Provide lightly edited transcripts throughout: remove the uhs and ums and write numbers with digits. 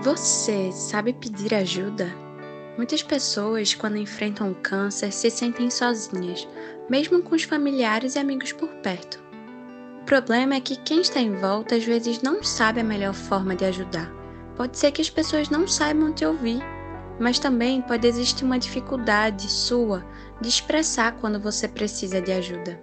Você sabe pedir ajuda? Muitas pessoas, quando enfrentam o câncer, se sentem sozinhas, mesmo com os familiares e amigos por perto. O problema é que quem está em volta às vezes não sabe a melhor forma de ajudar. Pode ser que as pessoas não saibam te ouvir, mas também pode existir uma dificuldade sua de expressar quando você precisa de ajuda.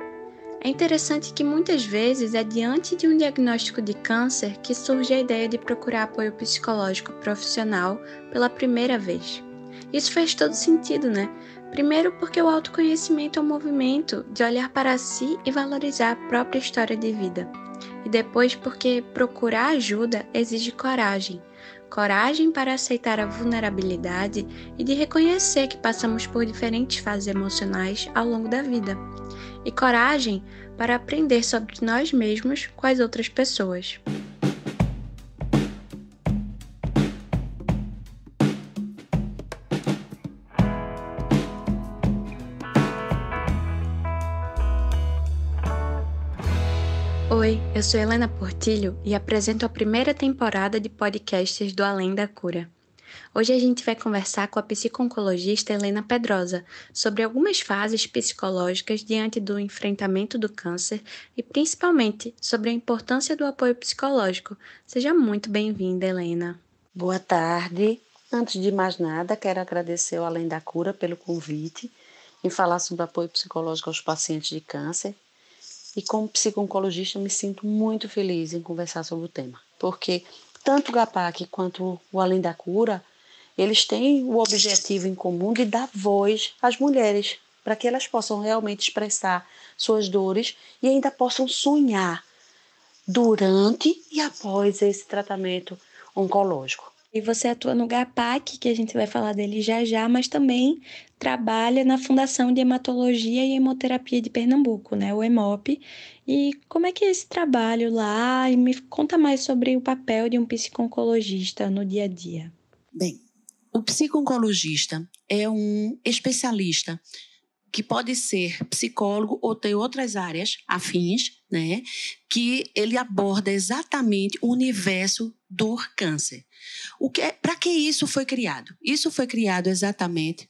É interessante que muitas vezes é diante de um diagnóstico de câncer que surge a ideia de procurar apoio psicológico profissional pela primeira vez. Isso faz todo sentido, né? Primeiro porque o autoconhecimento é um movimento de olhar para si e valorizar a própria história de vida. E depois porque procurar ajuda exige coragem. Coragem para aceitar a vulnerabilidade e de reconhecer que passamos por diferentes fases emocionais ao longo da vida. E coragem para aprender sobre nós mesmos com as outras pessoas. Oi, eu sou Helena Portilho e apresento a primeira temporada de podcasts do Além da Cura. Hoje a gente vai conversar com a psico-oncologista Helena Pedrosa sobre algumas fases psicológicas diante do enfrentamento do câncer e principalmente sobre a importância do apoio psicológico. Seja muito bem-vinda, Helena. Boa tarde. Antes de mais nada, quero agradecer ao Além da Cura pelo convite em falar sobre apoio psicológico aos pacientes de câncer. E como psico-oncologista, me sinto muito feliz em conversar sobre o tema, porque tanto o GAPAC quanto o Além da Cura, eles têm o objetivo em comum de dar voz às mulheres, para que elas possam realmente expressar suas dores e ainda possam sonhar durante e após esse tratamento oncológico. E você atua no GAPAC, que a gente vai falar dele já já, mas também trabalha na Fundação de Hematologia e Hemoterapia de Pernambuco, né, o HEMOP. E como é que é esse trabalho lá? E me conta mais sobre o papel de um psico-oncologista no dia a dia. Bem, o psico-oncologista é um especialista que pode ser psicólogo ou ter outras áreas afins, né, que ele aborda exatamente o universo do câncer. Para que isso foi criado? Isso foi criado exatamente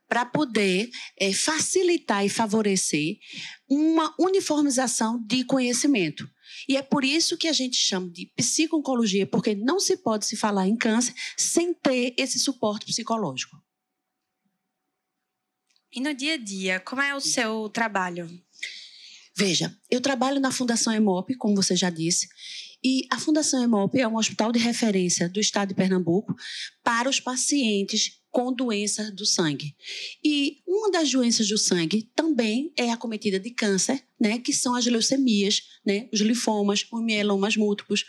para poder facilitar e favorecer uma uniformização de conhecimento. E é por isso que a gente chama de psico-oncologia, porque não se pode se falar em câncer sem ter esse suporte psicológico. E no dia a dia, como é o seu trabalho? Veja, eu trabalho na Fundação HEMOP, como você já disse, e a Fundação HEMOP é um hospital de referência do estado de Pernambuco para os pacientes com doenças do sangue. E uma das doenças do sangue também é acometida de câncer, né, que são as leucemias, né, os linfomas, os mielomas múltiplos.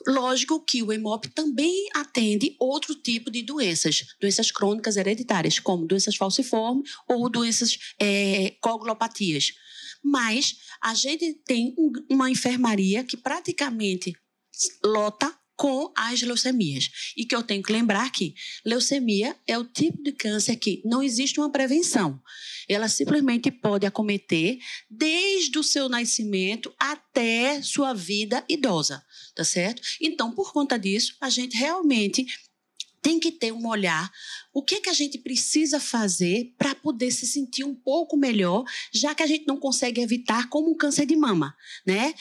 Lógico que o HEMOP também atende outro tipo de doenças crônicas hereditárias, como doenças falciformes ou doenças coagulopatias. Mas a gente tem uma enfermaria que praticamente lota com as leucemias. E que eu tenho que lembrar que leucemia é o tipo de câncer que não existe uma prevenção. Ela simplesmente pode acometer desde o seu nascimento até sua vida idosa, tá certo? Então, por conta disso, a gente realmente tem que ter um olhar, o que a gente precisa fazer para poder se sentir um pouco melhor, já que a gente não consegue evitar como um câncer de mama, né?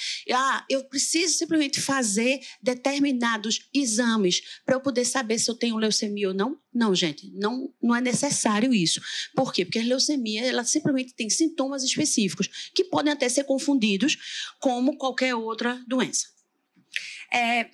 Eu preciso simplesmente fazer determinados exames para eu poder saber se eu tenho leucemia ou não? Não, gente, não é necessário isso. Por quê? Porque a leucemia, ela simplesmente tem sintomas específicos que podem até ser confundidos como qualquer outra doença.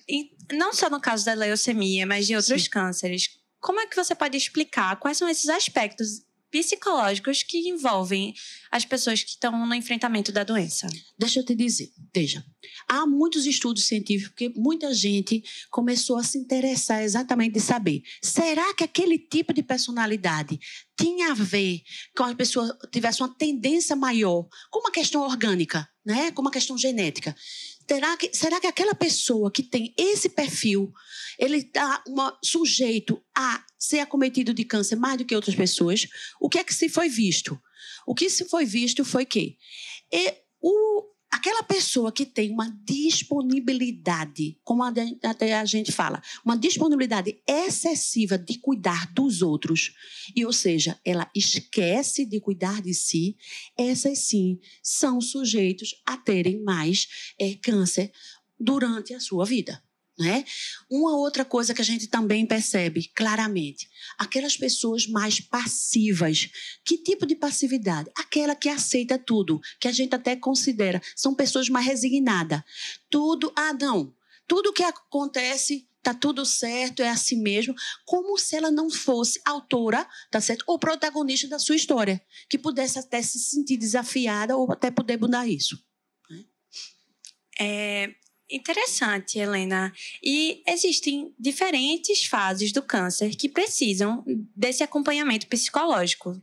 E não só no caso da leucemia, mas de outros cânceres, como é que você pode explicar quais são esses aspectos psicológicos que envolvem as pessoas que estão no enfrentamento da doença? Deixa eu te dizer, veja, há muitos estudos científicos porque muita gente começou a se interessar exatamente de saber, será que aquele tipo de personalidade tinha a ver com a pessoa tivesse uma tendência maior com uma questão orgânica, né, com uma questão genética? Será que aquela pessoa que tem esse perfil, ele está sujeito a ser acometido de câncer mais do que outras pessoas? O que se foi visto? O que se foi visto foi que aquela pessoa pessoa que tem uma disponibilidade, como até a gente fala, uma disponibilidade excessiva de cuidar dos outros, e, ou seja, ela esquece de cuidar de si, essas sim são sujeitos a terem mais câncer durante a sua vida. Né? Uma outra coisa que a gente também percebe claramente, aquelas pessoas mais passivas. Que tipo de passividade? Aquela que aceita tudo, que a gente até considera, são pessoas mais resignadas. Tudo, não, tudo que acontece está tudo certo, é assim mesmo, como se ela não fosse autora, tá certo? Ou protagonista da sua história, que pudesse até se sentir desafiada ou até poder mudar isso. Interessante, Helena. E existem diferentes fases do câncer que precisam desse acompanhamento psicológico.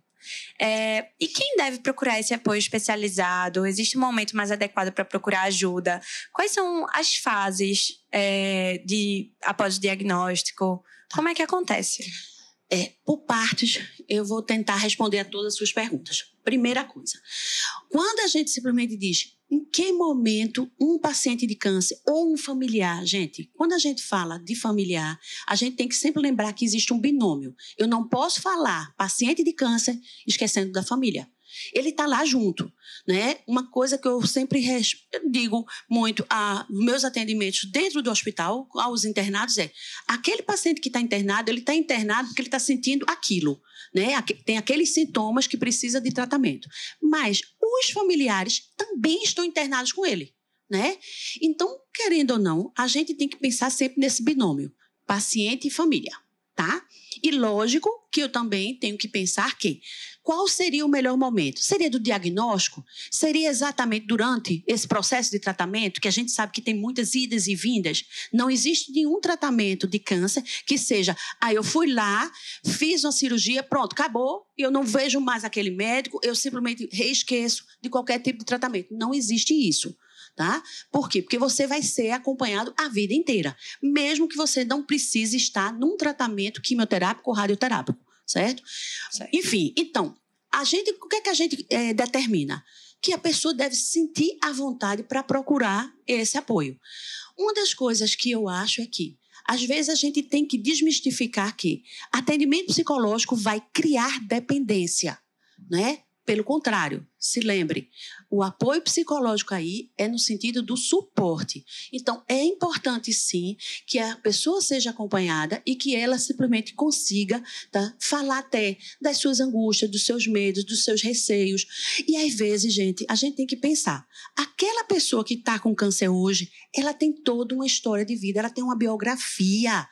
E quem deve procurar esse apoio especializado? Existe um momento mais adequado para procurar ajuda? Quais são as fases após o diagnóstico? Como é que acontece? Por partes, eu vou tentar responder a todas as suas perguntas. Primeira coisa, quando a gente simplesmente diz em que momento um paciente de câncer ou um familiar, gente, quando a gente fala de familiar, a gente tem que sempre lembrar que existe um binômio. Eu não posso falar paciente de câncer esquecendo da família. Ele está lá junto, né? Uma coisa que eu sempre digo muito a meus atendimentos dentro do hospital, aos internados, aquele paciente que está internado, ele está internado porque ele está sentindo aquilo, né? Tem aqueles sintomas que precisa de tratamento. Mas os familiares também estão internados com ele, né? Então, querendo ou não, a gente tem que pensar sempre nesse binômio, paciente e família, tá? E lógico que eu também tenho que pensar que qual seria o melhor momento? Seria do diagnóstico? Seria exatamente durante esse processo de tratamento, que a gente sabe que tem muitas idas e vindas? Não existe nenhum tratamento de câncer que seja, eu fui lá, fiz uma cirurgia, pronto, acabou, eu não vejo mais aquele médico, eu simplesmente reesqueço de qualquer tipo de tratamento. Não existe isso. Tá? Por quê? Porque você vai ser acompanhado a vida inteira, mesmo que você não precise estar num tratamento quimioterápico ou radioterápico, certo? Enfim, então, o que é que a gente determina? Que a pessoa deve se sentir à vontade para procurar esse apoio. Uma das coisas que eu acho é que, às vezes, a gente tem que desmistificar que atendimento psicológico vai criar dependência, né? Pelo contrário, se lembre, o apoio psicológico aí é no sentido do suporte. Então, é importante, sim, que a pessoa seja acompanhada e que ela simplesmente consiga falar até das suas angústias, dos seus medos, dos seus receios. E, às vezes, gente, a gente tem que pensar, aquela pessoa que está com câncer hoje, ela tem toda uma história de vida, ela tem uma biografia.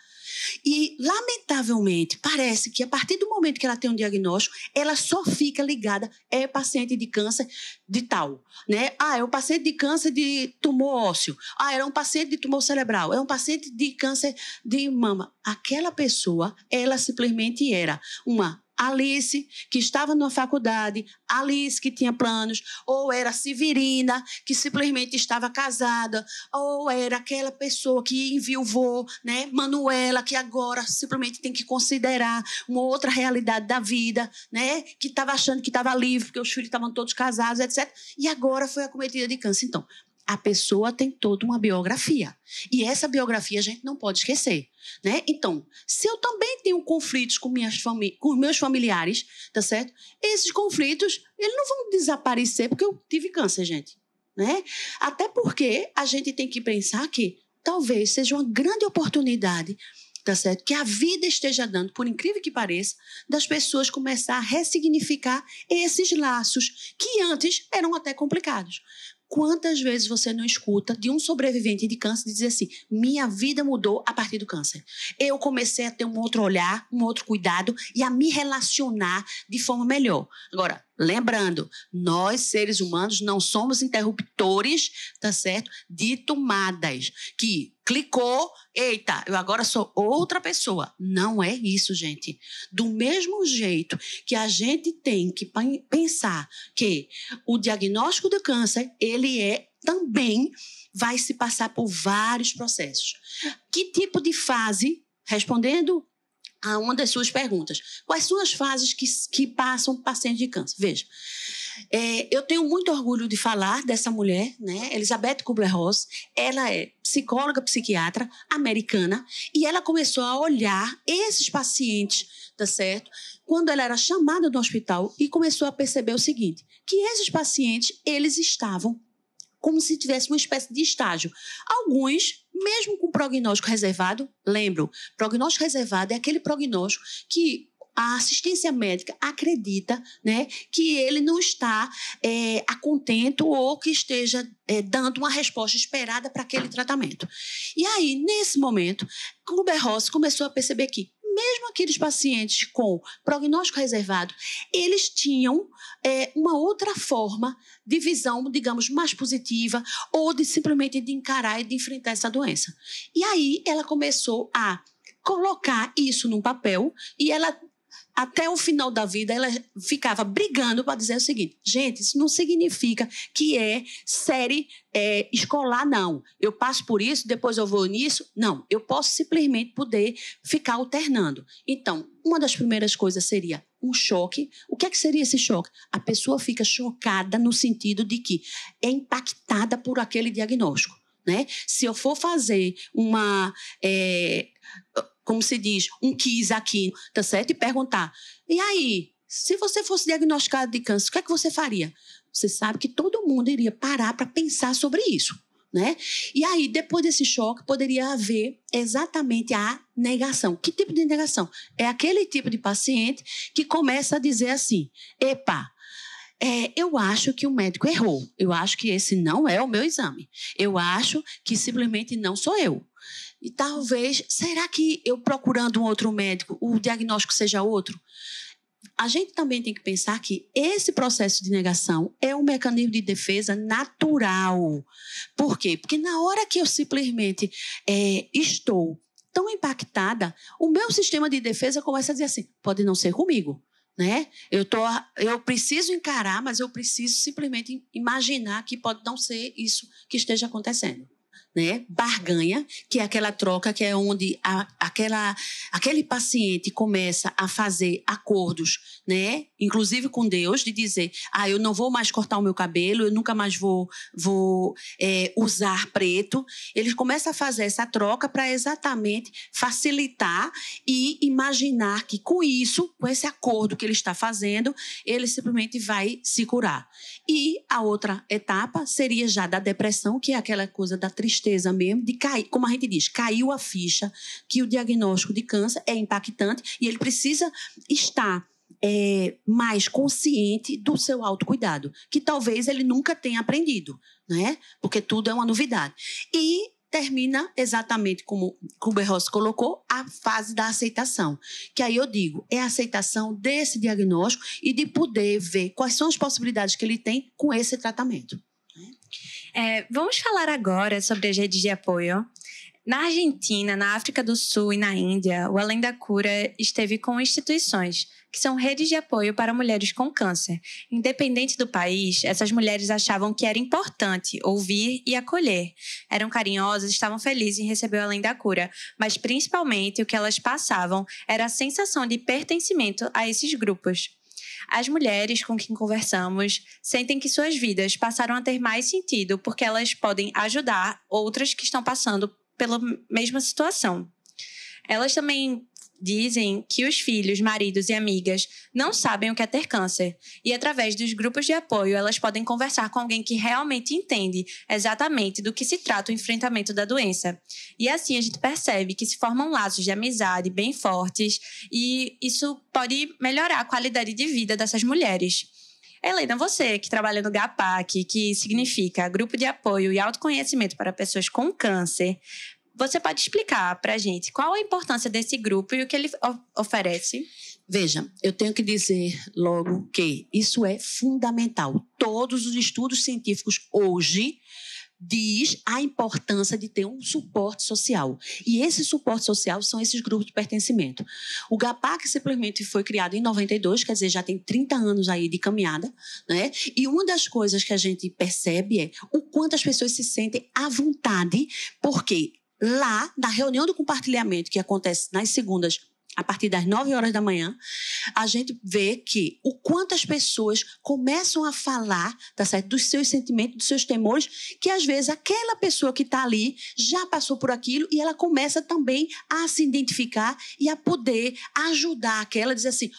E, lamentavelmente, parece que a partir do momento que ela tem um diagnóstico, ela só fica ligada, paciente de câncer de tal, né? É um paciente de câncer de tumor ósseo. Era um paciente de tumor cerebral. É um paciente de câncer de mama. Aquela pessoa, ela simplesmente era uma Alice, que estava na faculdade, Alice, que tinha planos, ou era Severina, que simplesmente estava casada, ou era aquela pessoa que enviuvou, né? Manuela, que agora simplesmente tem que considerar uma outra realidade da vida, né? Que estava achando que estava livre, porque os filhos estavam todos casados, etc. E agora foi acometida de câncer. Então, a pessoa tem toda uma biografia. E essa biografia a gente não pode esquecer, né? Então, se eu também tenho conflitos com meus familiares, tá certo? Esses conflitos, eles não vão desaparecer porque eu tive câncer, gente, né? Até porque a gente tem que pensar que talvez seja uma grande oportunidade, tá certo? Que a vida esteja dando, por incrível que pareça, das pessoas começar a ressignificar esses laços que antes eram até complicados. Quantas vezes você não escuta de um sobrevivente de câncer dizer assim, minha vida mudou a partir do câncer. Eu comecei a ter um outro olhar, um outro cuidado e a me relacionar de forma melhor. Agora, lembrando, nós, seres humanos, não somos interruptores, tá certo? De tomadas. Que clicou, eita, eu agora sou outra pessoa. Não é isso, gente. Do mesmo jeito que a gente tem que pensar que o diagnóstico do câncer, ele também vai se passar por vários processos. Que tipo de fase, respondendo a uma das suas perguntas. Quais são as fases que passam pacientes de câncer? Veja, eu tenho muito orgulho de falar dessa mulher, né? Elizabeth Kubler-Ross. Ela é psicóloga, psiquiatra americana, e ela começou a olhar esses pacientes, tá certo? Quando ela era chamada do hospital, e começou a perceber o seguinte, que esses pacientes, eles estavam como se tivesse uma espécie de estágio. Alguns, mesmo com prognóstico reservado, lembro, prognóstico reservado é aquele prognóstico que a assistência médica acredita, né, que ele não está a contento ou que esteja dando uma resposta esperada para aquele tratamento. E aí, nesse momento, Kubler-Ross começou a perceber que mesmo aqueles pacientes com prognóstico reservado, eles tinham uma outra forma de visão, digamos, mais positiva, ou de simplesmente de encarar e de enfrentar essa doença. E aí ela começou a colocar isso num papel e ela, até o final da vida, ela ficava brigando para dizer o seguinte, gente, isso não significa que é série escolar, não. Eu passo por isso, depois eu vou nisso. Não, eu posso simplesmente poder ficar alternando. Então, uma das primeiras coisas seria um choque. O que é que seria esse choque? A pessoa fica chocada no sentido de que é impactada por aquele diagnóstico, né? Se eu for fazer uma... como se diz, um quiz aqui, tá certo? E perguntar, e aí, se você fosse diagnosticado de câncer, o que é que você faria? Você sabe que todo mundo iria parar para pensar sobre isso, né? E aí, depois desse choque, poderia haver exatamente a negação. Que tipo de negação? É aquele tipo de paciente que começa a dizer assim, epa, eu acho que o médico errou. Eu acho que esse não é o meu exame. Eu acho que simplesmente não sou eu. E talvez, será que eu procurando um outro médico, o diagnóstico seja outro? A gente também tem que pensar que esse processo de negação é um mecanismo de defesa natural. Por quê? Porque na hora que eu simplesmente estou tão impactada, o meu sistema de defesa começa a dizer assim, pode não ser comigo, né? Eu preciso encarar, mas eu preciso simplesmente imaginar que pode não ser isso que esteja acontecendo. Né? Barganha, que é aquela troca que é onde aquele paciente começa a fazer acordos, né? Inclusive com Deus, de dizer, eu não vou mais cortar o meu cabelo, eu nunca mais vou usar preto. Ele começa a fazer essa troca para exatamente facilitar e imaginar que com isso, com esse acordo que ele está fazendo, ele simplesmente vai se curar. E a outra etapa seria já da depressão, que é aquela coisa da tristeza mesmo, de cair, como a gente diz, caiu a ficha, que o diagnóstico de câncer é impactante e ele precisa estar mais consciente do seu autocuidado, que talvez ele nunca tenha aprendido, né? Porque tudo é uma novidade. E termina exatamente como Kubler-Ross colocou, a fase da aceitação. Que aí eu digo, é a aceitação desse diagnóstico e de poder ver quais são as possibilidades que ele tem com esse tratamento. Vamos falar agora sobre as redes de apoio. Na Argentina, na África do Sul e na Índia, o Além da Cura esteve com instituições, que são redes de apoio para mulheres com câncer. Independente do país, essas mulheres achavam que era importante ouvir e acolher. Eram carinhosas, estavam felizes em receber o Além da Cura, mas principalmente o que elas passavam era a sensação de pertencimento a esses grupos. As mulheres com quem conversamos sentem que suas vidas passaram a ter mais sentido porque elas podem ajudar outras que estão passando pela mesma situação. Elas também dizem que os filhos, maridos e amigas não sabem o que é ter câncer e, através dos grupos de apoio, elas podem conversar com alguém que realmente entende exatamente do que se trata o enfrentamento da doença. E assim a gente percebe que se formam laços de amizade bem fortes e isso pode melhorar a qualidade de vida dessas mulheres. Helena, você que trabalha no GAPAC, que significa Grupo de Apoio e Autoconhecimento para Pessoas com Câncer, você pode explicar para a gente qual a importância desse grupo e o que ele oferece? Veja, eu tenho que dizer logo que isso é fundamental. Todos os estudos científicos hoje diz a importância de ter um suporte social. E esse suporte social são esses grupos de pertencimento. O GAPAC simplesmente foi criado em 92, quer dizer, já tem 30 anos aí de caminhada, né? E uma das coisas que a gente percebe é o quanto as pessoas se sentem à vontade, porque lá, na reunião do compartilhamento, que acontece nas segundas a partir das 9 horas da manhã, a gente vê que o quanto as pessoas começam a falar, tá certo? Dos seus sentimentos, dos seus temores, que às vezes aquela pessoa que está ali já passou por aquilo e ela começa também a se identificar e a poder ajudar aquela, dizer assim,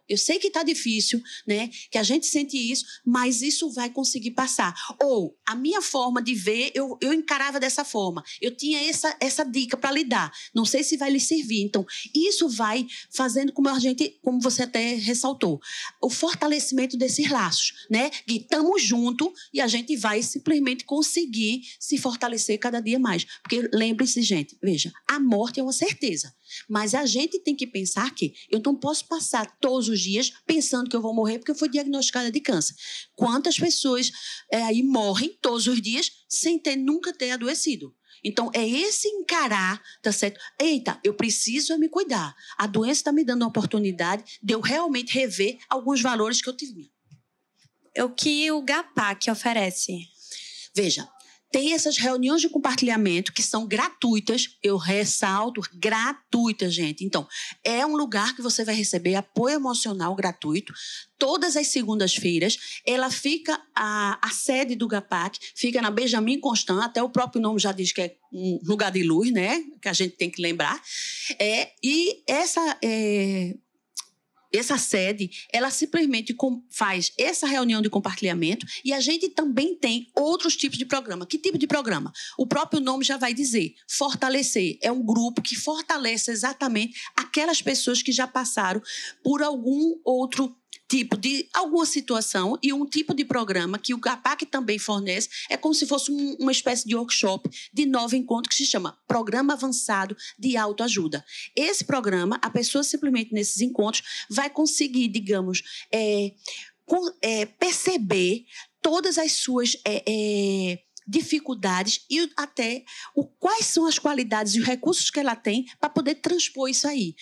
eu sei que está difícil, né? Que a gente sente isso, mas isso vai conseguir passar. Ou a minha forma de ver, eu encarava dessa forma. Eu tinha essa dica para lhe dar. Não sei se vai lhe servir. Então, isso vai fazendo como você até ressaltou, o fortalecimento desses laços, né? Que estamos juntos e a gente vai simplesmente conseguir se fortalecer cada dia mais. Porque lembre-se, gente, veja, a morte é uma certeza. Mas a gente tem que pensar que eu não posso passar todos os dias pensando que eu vou morrer porque eu fui diagnosticada de câncer. Quantas pessoas aí morrem todos os dias sem nunca ter adoecido? Então, é esse encarar, tá certo? Eita, eu preciso me cuidar. A doença está me dando a oportunidade de eu realmente rever alguns valores que eu tinha. O que o GAPAC oferece? Veja, tem essas reuniões de compartilhamento que são gratuitas, eu ressalto, gratuitas, gente. Então, é um lugar que você vai receber apoio emocional gratuito. Todas as segundas-feiras, ela fica, a sede do GAPAC fica na Benjamin Constant, até o próprio nome já diz que é um lugar de luz, né? Que a gente tem que lembrar. E essa sede, ela simplesmente faz essa reunião de compartilhamento e a gente também tem outros tipos de programa. Que tipo de programa? O próprio nome já vai dizer, fortalecer. É um grupo que fortalece exatamente aquelas pessoas que já passaram por algum outro tipo de alguma situação, e um tipo de programa que o GAPAC também fornece é como se fosse uma espécie de workshop de 9 encontros que se chama Programa Avançado de Autoajuda. Esse programa, a pessoa simplesmente nesses encontros vai conseguir, digamos, perceber todas as suas dificuldades e até quais são as qualidades e os recursos que ela tem para poder transpor isso aí.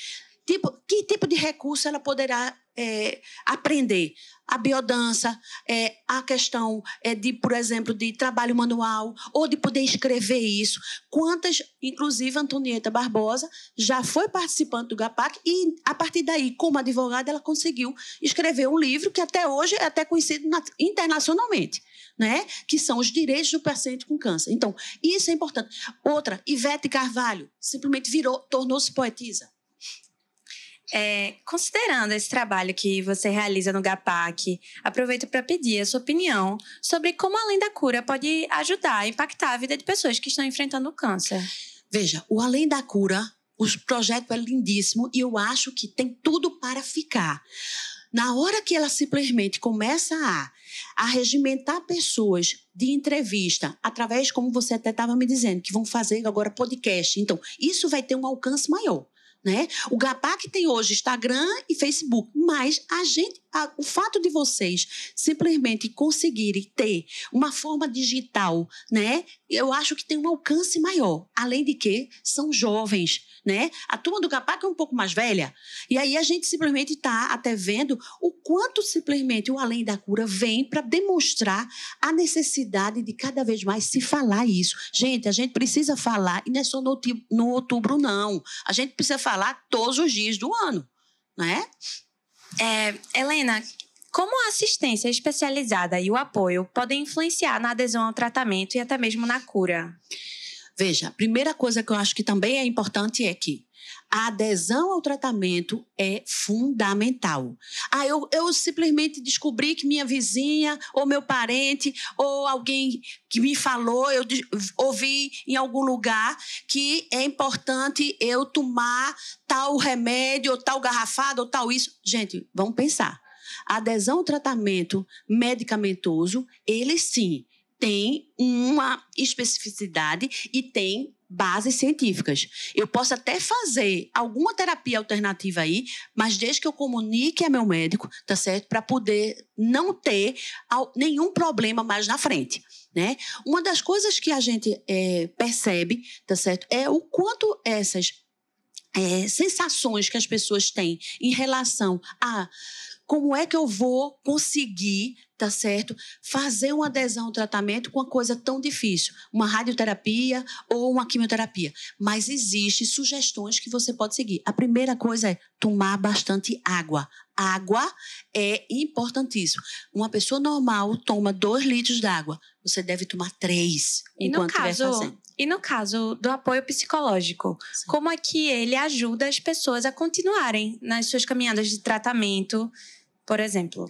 Que tipo de recurso ela poderá aprender? A biodança, a questão de, por exemplo, de trabalho manual, ou de poder escrever isso. Quantas, inclusive, Antonieta Barbosa já foi participante do GAPAC e, a partir daí, como advogada, ela conseguiu escrever um livro que até hoje é até conhecido internacionalmente, né? Que são os direitos do paciente com câncer. Então, isso é importante. Outra, Ivete Carvalho, simplesmente tornou-se poetisa. Considerando esse trabalho que você realiza no GAPAC, aproveito para pedir a sua opinião sobre como Além da Cura pode ajudar a impactar a vida de pessoas que estão enfrentando o câncer. Veja, o Além da Cura, o projeto é lindíssimo e eu acho que tem tudo para ficar. Na hora que ela simplesmente começa a regimentar pessoas de entrevista, através, como você até estava me dizendo, que vão fazer agora podcast. Então, isso vai ter um alcance maior, né? O GAPAC tem hoje Instagram e Facebook, mas o fato de vocês simplesmente conseguirem ter uma forma digital, né? Eu acho que tem um alcance maior. Além de que são jovens, né? A turma do GAPAC é um pouco mais velha. E aí a gente simplesmente está até vendo o quanto simplesmente o Além da Cura vem para demonstrar a necessidade de cada vez mais se falar isso. Gente, a gente precisa falar, e não é só no outubro, não. A gente precisa falar todos os dias do ano, né? Helena, como a assistência especializada e o apoio podem influenciar na adesão ao tratamento e até mesmo na cura? Veja, a primeira coisa que eu acho que também é importante é que a adesão ao tratamento é fundamental. Eu simplesmente descobri que minha vizinha, ou meu parente, ou alguém que me falou, eu ouvi em algum lugar que é importante eu tomar tal remédio, ou tal garrafada, ou tal isso. Gente, vamos pensar. A adesão ao tratamento medicamentoso, ele sim tem uma especificidade e tem bases científicas. Eu posso até fazer alguma terapia alternativa aí, mas desde que eu comunique a meu médico, tá certo? Para poder não ter nenhum problema mais na frente, né? Uma das coisas que a gente percebe, tá certo? É o quanto essas sensações que as pessoas têm em relação a Como é que eu vou conseguir, tá certo, fazer uma adesão ao tratamento com uma coisa tão difícil? Uma radioterapia ou uma quimioterapia. Mas existem sugestões que você pode seguir. A primeira coisa é tomar bastante água. Água é importantíssimo. Uma pessoa normal toma 2 litros d'água. Você deve tomar 3 enquanto estiver fazendo. E no caso do apoio psicológico, sim, como é que ele ajuda as pessoas a continuarem nas suas caminhadas de tratamento, por exemplo?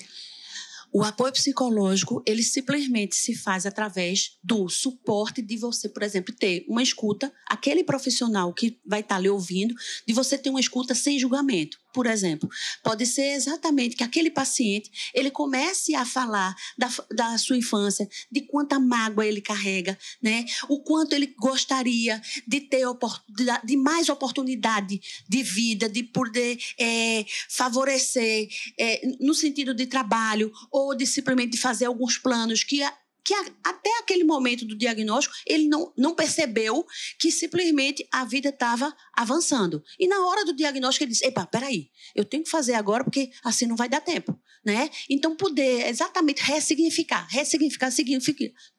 O apoio psicológico, ele simplesmente se faz através do suporte de você, por exemplo, ter uma escuta, aquele profissional que vai estar lhe ouvindo, de você ter uma escuta sem julgamento. Por exemplo, pode ser exatamente que aquele paciente, ele comece a falar da sua infância, de quanta mágoa ele carrega, né? O quanto ele gostaria de ter de mais oportunidade de vida, de poder favorecer no sentido de trabalho ou de simplesmente fazer alguns planos que até aquele momento do diagnóstico, ele não percebeu que simplesmente a vida estava avançando. E na hora do diagnóstico, ele disse, epa, peraí, eu tenho que fazer agora porque assim não vai dar tempo, né? Então, poder exatamente ressignificar.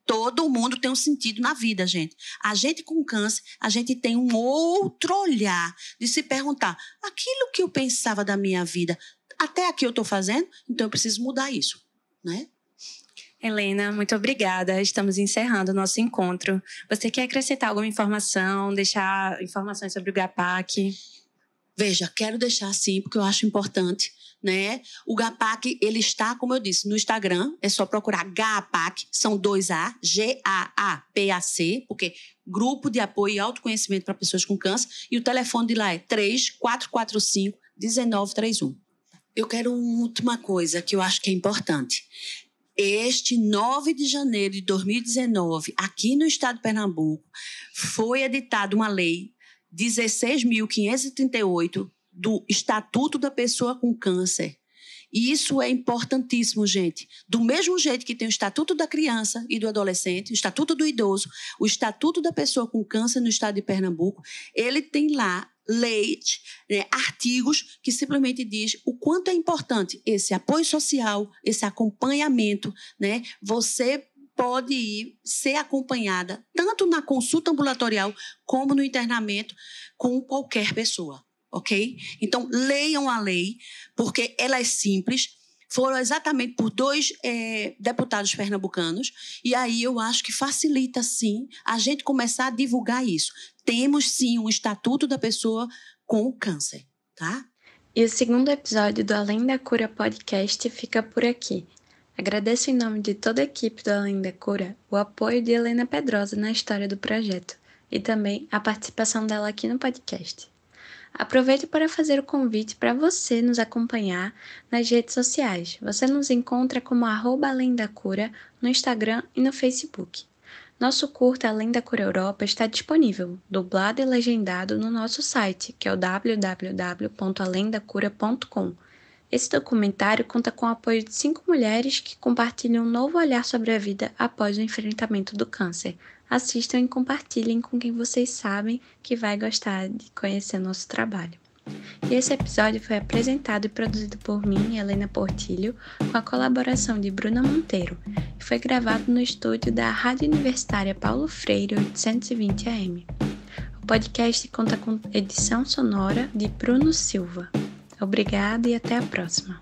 Todo mundo tem um sentido na vida, gente. A gente com câncer, a gente tem um outro olhar de se perguntar, aquilo que eu pensava da minha vida, até aqui eu estou fazendo, então eu preciso mudar isso, né? Helena, muito obrigada. Estamos encerrando o nosso encontro. Você quer acrescentar alguma informação, deixar informações sobre o GAPAC? Veja, quero deixar sim, porque eu acho importante, né? O GAPAC, ele está, como eu disse, no Instagram, é só procurar GAPAC, são 2 A, GAAPAC, porque Grupo de Apoio e Autoconhecimento para Pessoas com Câncer, e o telefone de lá é 3445-1931. Eu quero uma última coisa que eu acho que é importante. Este 9 de janeiro de 2019, aqui no estado de Pernambuco, foi editada uma lei 16.538 do Estatuto da Pessoa com Câncer. E isso é importantíssimo, gente. Do mesmo jeito que tem o Estatuto da Criança e do Adolescente, o Estatuto do Idoso, o Estatuto da Pessoa com Câncer no estado de Pernambuco, ele tem lá leis, né, artigos que simplesmente diz o quanto é importante esse apoio social, esse acompanhamento, né? Você pode ir ser acompanhada tanto na consulta ambulatorial como no internamento com qualquer pessoa, ok? Então, leiam a lei, porque ela é simples, foram exatamente por 2 deputados pernambucanos, e aí eu acho que facilita, sim, a gente começar a divulgar isso. Temos, sim, um Estatuto da Pessoa com Câncer, tá? E o segundo episódio do Além da Cura podcast fica por aqui. Agradeço em nome de toda a equipe do Além da Cura o apoio de Helena Pedrosa na história do projeto e também a participação dela aqui no podcast. Aproveito para fazer o convite para você nos acompanhar nas redes sociais. Você nos encontra como @além-da-cura no Instagram e no Facebook. Nosso curta Além da Cura Europa está disponível, dublado e legendado no nosso site, que é o www.alemdacura.com. Esse documentário conta com o apoio de 5 mulheres que compartilham um novo olhar sobre a vida após o enfrentamento do câncer. Assistam e compartilhem com quem vocês sabem que vai gostar de conhecer nosso trabalho. E esse episódio foi apresentado e produzido por mim, Helena Portilho, com a colaboração de Bruna Monteiro, e foi gravado no estúdio da Rádio Universitária Paulo Freire 820 AM. O podcast conta com edição sonora de Bruno Silva. Obrigada e até a próxima.